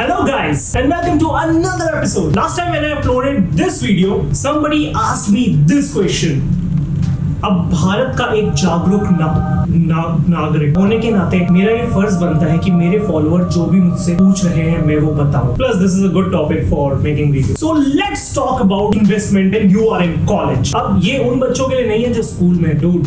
Hello guys and welcome to another episode. Last time when I uploaded this video, somebody asked me this question. अब भारत का एक जागरूक नागरिक होने के नाते मेरा ये फर्ज बनता है कि मेरे फॉलोअर जो भी मुझसे पूछ रहे हैं मैं वो बताऊं. Plus this is a good topic for making video. So let's talk about investment when you are in college. अब ये उन बच्चों के लिए नहीं है जो स्कूल में डूड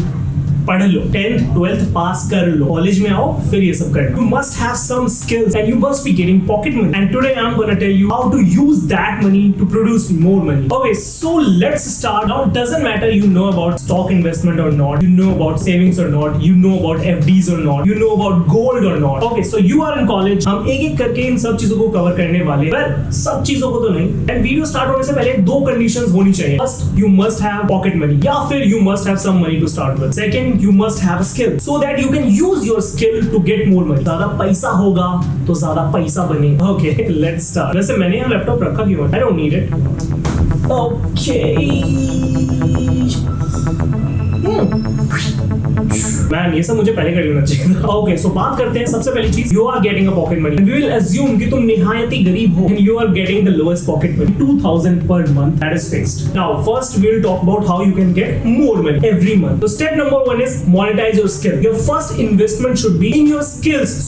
पढ़ लो, 10th 12th पास कर लो, कॉलेज में आओ फिर ये सब करना. You must have some skills and you must be getting pocket money. And today I'm going to tell you how to use that money to produce more money. Okay, so let's start. Now it doesn't matter you know about stock investment or not, you know about savings or not, you know about FDs or not, you know about gold or not. Okay, so you are in college. हम एक एक करके इन सब चीजों को cover करने वाले. Well, सब चीजों को तो नहीं. And video start होने से पहले दो conditions होनी चाहिए. First, you must have pocket money या फिर you must have some money to start with. Second, you must have a skill so that you can use your skill to get more money. ज़्यादा पैसा होगा तो ज़्यादा पैसा बनेगा. Okay, let's start. वैसे मैंने यहाँ लैपटॉप रखा क्यों है? I don't need it. Man ये सब मुझे पहले कर लेना चाहिए था. ओके, सो बात करते हैं सबसे पहली चीज. You are getting a pocket money. We will assume कि तुम निहायत ही गरीब हो and you are getting the lowest pocket money 2000 per month. That is fixed. Now first we will talk about how you can get more money every month. तो step number 1 is monetize your skill. Your first investment should be in your skills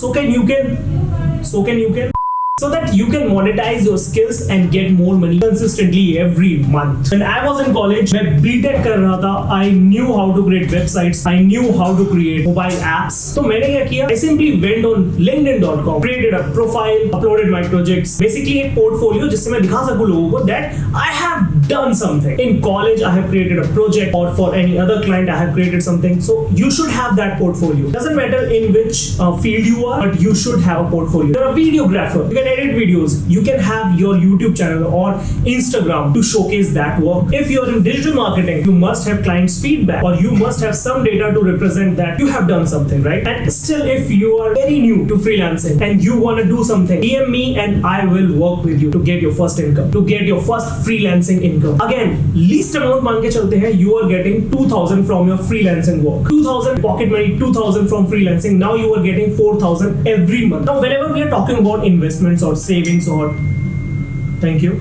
so that you can monetize your skills and get more money consistently every month. When I was in college, मैं BTech कर रहा था. I knew how to create websites. I knew how to create mobile apps. तो मैंने क्या किया? I simply went on LinkedIn.com, created a profile, uploaded my projects. Basically एक portfolio जिससे मैं दिखा सकूं लोगों को that I have done something. In college, I have created a project, or for any other client, I have created something. So you should have that portfolio. Doesn't matter in which field you are, but you should have a portfolio. You're a videographer. You can edit videos. You can have your YouTube channel or Instagram to showcase that work. If you're in digital marketing, you must have clients' feedback, or you must have some data to represent that you have done something, right? And still, if you are very new to freelancing and you want to do something, DM me and I will work with you to get your first income, to get your first freelancing income. Again, least amount मान के चलते हैं, you are getting 2000 from your freelancing work. 2000 pocket money, 2000 from freelancing. Now you are getting 4000 every month. Now whenever we are talking about investments or savings or thank you.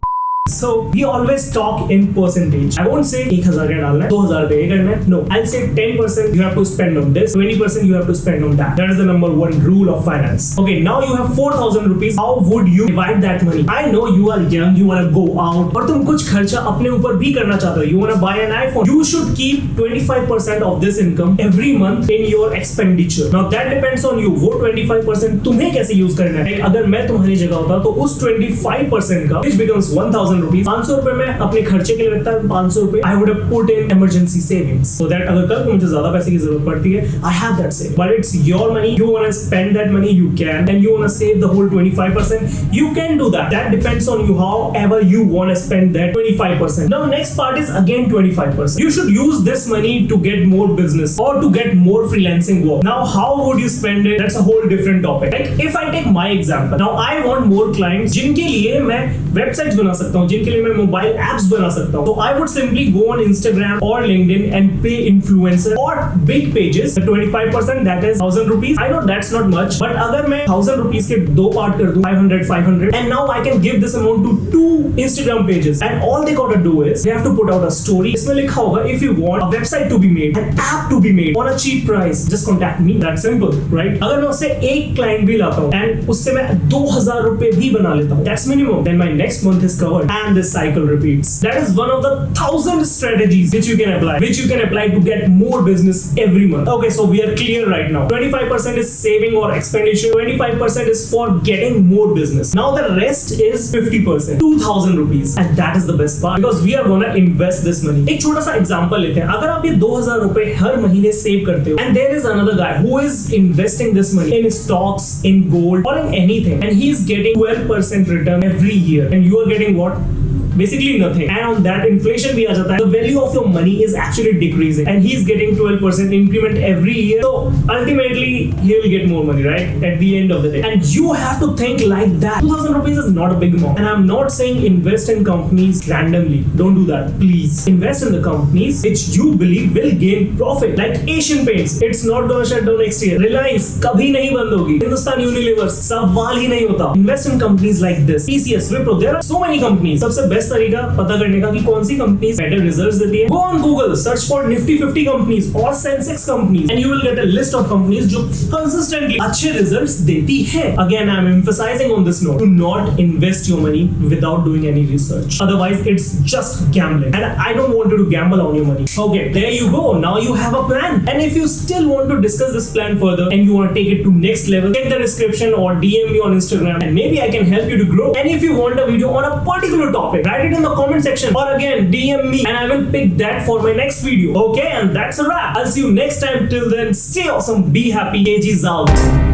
So we always talk in percentage. I won't say 1000 का डालना है, 2000 पे करना है. No, I'll say 10% you have to spend on this, 20% you have to spend on that. That is the number 1 rule of finance. Okay, now you have 4000 rupees. How would you divide that money? I know you are young, you want to go out, और तुम कुछ खर्चा अपने ऊपर भी करना चाहते हो. You want to buy an iPhone. You should keep 25% of this income every month in your expenditure. Now that depends on you. वो 25% तुम्हें कैसे यूज करना है. अगर मैं तुम्हारी जगह होता तो उस 25% का which becomes 1000 रुपीज, 500 रुपए में अपने खर्चे के लिए रखता है. 500 रुपए I would have put in emergency savings so that अगर कल को मुझे ज्यादा पैसे की जरूरत पड़ती है, I have that saving. But it's your money. You want to spend that money, you can, and you want to save the whole 25%, you can do that. That depends on you. However you want to spend that 25%. Now next part is again 25%. You should use this money to get more business or to get more freelancing work. Now how would you spend it? That's a whole different topic. Like if I take my example, now I want more clients जिनके लिए मैं websites बना सकता हूँ, जिनके लिए मैं mobile apps बना सकता हूँ. तो I would simply go on Instagram or LinkedIn and pay influencer or big pages. The 25% that is 1000 rupees. I know that's not much, but अगर मैं 1000 rupees के दो पार्ट कर दूँ, 500, and now I can give this amount to 2 Instagram pages, and all they gotta do is they have to put out a story. इसमें लिखा होगा if you want a website to be made, an app to be made on a cheap price, just contact me. That's simple, right? अगर मैं उससे एक client भी लाता हूँ and उससे मैं 2000 रुपए भी बना लेता हूँ, that's minimum. Then my next month is covered and this cycle repeats. That is one of the 1000 strategies which you can apply to get more business every month. Okay, so we are clear right now. 25% is saving or expenditure. 25% is for getting more business. Now the rest is 50%, 2000 rupees, and that is the best part because we are gonna invest this money. एक छोटा सा example लेते हैं. अगर आप ये 2000 रुपए हर महीने सेव करते हो, and there is another guy who is investing this money in stocks, in gold, or in anything, and he is getting 12% return every year, and you are getting what? basically nothing. And on that inflation भी आ जाता है, the value of your money is actually decreasing, and he's getting 12% increment every year. So ultimately he will get more money, right, at the end of the day. And you have to think like that. 2000 rupees is not a big amount, and I'm not saying invest in companies randomly. Don't do that, please. Invest in the companies which you believe will gain profit, like Asian Paints. It's not gonna shut down next year. Reliance कभी नहीं बंद होगी. Hindustan Unilever सवाल ही नहीं होता. Invest in companies like this. TCS, Wipro, there are so many companies. सबसे best तरीका पता करने का कि कौन सी कंपनीज better results देती है. Go on Google, search for Nifty 50 companies or Sensex companies, and you will get a list of companies जो consistently अच्छे results देती है. Again, I am emphasizing on this note: do not invest your money without doing any research. Otherwise, it's just gambling, and I don't want you to gamble on your money. Okay, there you go. Now you have a plan, and if you still want to discuss this plan further and you want to take it to next level, check the description or DM me on Instagram, and maybe I can help you to grow. And if you want a video on a particular topic, write it in the comment section, or again DM me, and I will pick that for my next video. Okay, and that's a wrap. I'll see you next time. Till then, stay awesome, be happy. KG's out.